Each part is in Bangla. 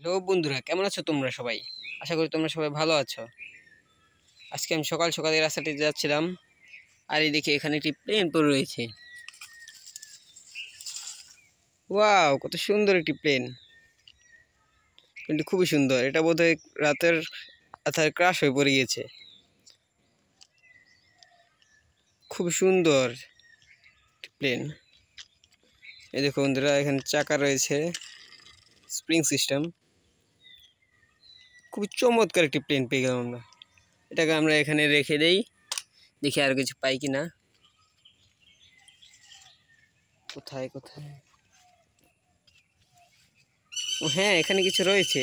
হ্যালো বন্ধুরা, কেমন আছো তোমরা সবাই? আশা করি তোমরা সবাই ভালো আছো। আজকে আমি সকাল সকাল এই রাস্তাটি যাচ্ছিলাম, আর এই দেখি এখানে একটি প্লেন পড়ে রয়েছে। ওয়াও, কত সুন্দর একটি প্লেন! কিন্তু খুবই সুন্দর। এটা বোধহয় রাতের আধারে ক্রাশ হয়ে পড়ে গিয়েছে। খুব সুন্দর একটি প্লেন। এই দেখো বন্ধুরা, এখানে চাকা রয়েছে, স্প্রিং সিস্টেম। খুবই চমৎকার একটি প্লেন পেয়ে গেলাম আমরা। এটাকে আমরা এখানে রেখে দেই, দেখি আর কিছু পাই কিনা। কোথায় কোথায়? ও হ্যাঁ, এখানে কিছু রয়েছে।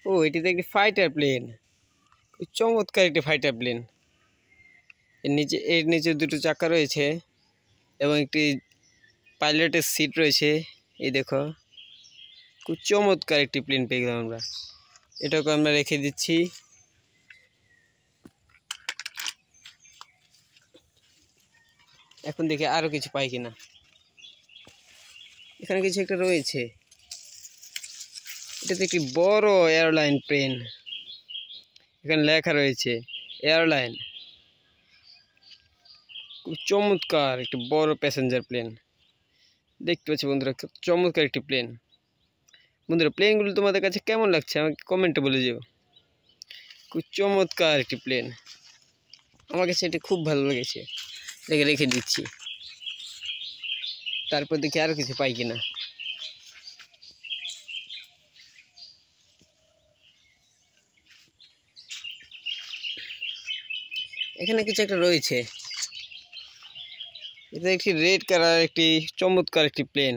ও, এটিতে একটি ফাইটার প্লেন। খুব চমৎকার একটি ফাইটার প্লেন। এর নিচে দুটো চাকা রয়েছে এবং একটি পাইলটের সিট রয়েছে। এই দেখো, খুব চমৎকার একটি প্লেন পেয়ে গেলাম আমরা। এটাকে আমরা রেখে দিচ্ছি। এখন দেখি আরো কিছু পাই কিনা। এখানে কিছু একটা রয়েছে। এটা তো একটি বড় এয়ারলাইন প্লেন। এখানে লেখা রয়েছে এয়ারলাইন। খুব চমৎকার একটি বড় প্যাসেঞ্জার প্লেন দেখতে পাচ্ছি বন্ধুরা। খুব চমৎকার একটি প্লেন। বন্ধুরা, প্লেনগুলো তোমাদের কাছে কেমন লাগছে আমাকে কমেন্টে বলে যেও। খুব চমৎকার একটি প্লেন। আমার কাছে এটি খুব ভালো লেগেছে। রেখে রেখে দিচ্ছি। তারপর দেখি আরো কিছু পাই কিনা। এখানে কিছু একটা রয়েছে। এটা একটি রেড কালার, একটি চমৎকার একটি প্লেন।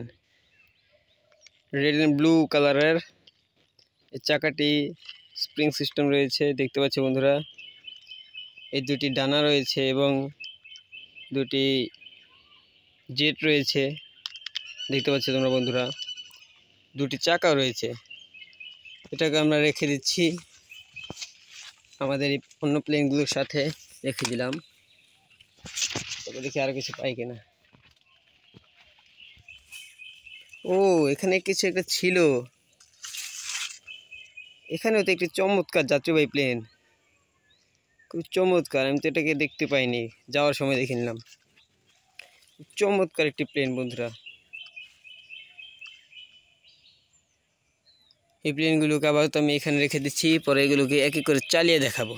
রেড এন্ড ব্লু কালারের। এই চাকাটি স্প্রিং সিস্টেম রয়েছে দেখতে পাচ্ছি বন্ধুরা। এই দুটি ডানা রয়েছে এবং দুটি জেট রয়েছে দেখতে পাচ্ছি তোমরা বন্ধুরা। দুটি চাকা রয়েছে। এটাকে আমরা রেখে দিচ্ছি, আমাদের এই অন্য প্লেনগুলোর সাথে রেখে দিলাম। তবে দেখি আর কিছু পাই কিনা। ও, এখানে কিছু একটা ছিল। এখানেও তো একটি চমৎকার যাত্রীবাহী প্লেন। খুব চমৎকার। আমি তো এটাকে দেখতে পাইনি, যাওয়ার সময় দেখে নিলাম। চমৎকার একটি প্লেন বন্ধুরা। এই প্লেনগুলোকে আপাতত আমি এখানে রেখে দিচ্ছি, পরে এগুলোকে এক এক করে চালিয়ে দেখাবো।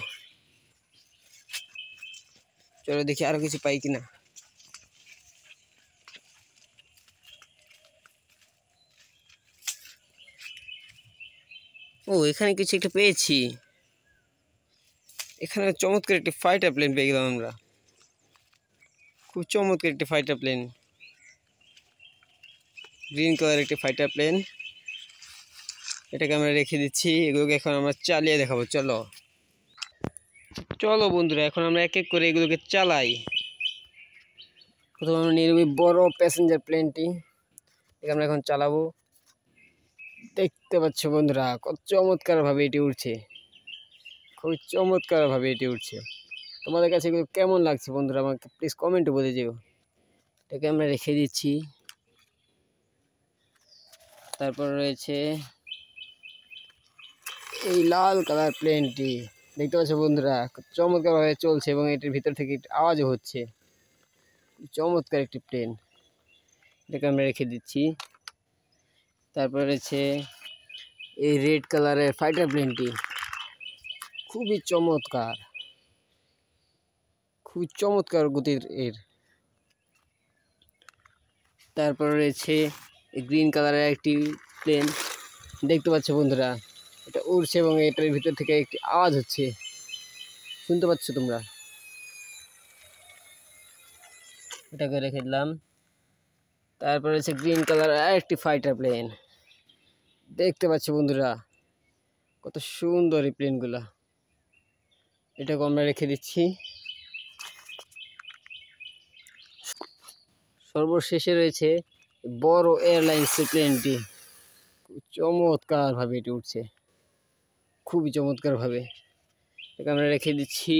চলো দেখি আরো কিছু পাই কিনা। ও, এখানে কিছু একটা পেয়েছি। এখানে চমৎকার একটি ফাইটার প্লেন পেয়ে গেলাম আমরা। খুব চমৎকার একটি ফাইটার প্লেন। গ্রিন কালার একটি ফাইটার প্লেন। এটাকে আমরা রেখে দিচ্ছি। এগুলোকে এখন আমরা চালিয়ে দেখাবো। চলো চলো বন্ধুরা, এখন আমরা এক এক করে এগুলোকে চালাই। প্রথমে আমরা নিয়ে নেব বড় প্যাসেঞ্জার প্লেনটি। একে আমরা এখন চালাবো। দেখতে পাচ্ছ বন্ধুরা, কত চমৎকার ভাবে এটি উঠছে। খুব চমৎকার ভাবে এটি উঠছে। তোমাদের কাছে এগুলো কেমন লাগছে বন্ধুরা আমাকে প্লিজ কমেন্টে বলে যেও। এটাকে আমরা রেখে দিচ্ছি। তারপর রয়েছে এই লাল কালার প্লেনটি। দেখতে পাচ্ছ বন্ধুরা, খুব চমৎকার ভাবে চলছে এবং এটির ভিতর থেকে আওয়াজও হচ্ছে। চমৎকার একটি প্লেন। এটাকে আমরা রেখে দিচ্ছি। তারপর রয়েছে এই রেড কালারের ফাইটার প্লেনটি। খুবই চমৎকার, খুবই চমৎকার গতির এর। তারপর রয়েছে এই গ্রিন কালারের একটি প্লেন। দেখতে পাচ্ছ বন্ধুরা, এটা উড়ছে এবং এটার ভিতর থেকে একটি আওয়াজ হচ্ছে, শুনতে পাচ্ছ তোমরা। এটাকে রেখে দিলাম। তারপর রয়েছে গ্রিন কালারের আরেকটি ফাইটার প্লেন। দেখতে পাচ্ছ বন্ধুরা, কত সুন্দর এই প্লেনগুলা। এটাকে আমরা রেখে দিচ্ছি। সর্বশেষে রয়েছে বড় এয়ারলাইন্সের প্লেনটি। চমৎকার ভাবে এটি উঠছে, খুবই চমৎকার ভাবে। এটাকে আমরা রেখে দিচ্ছি।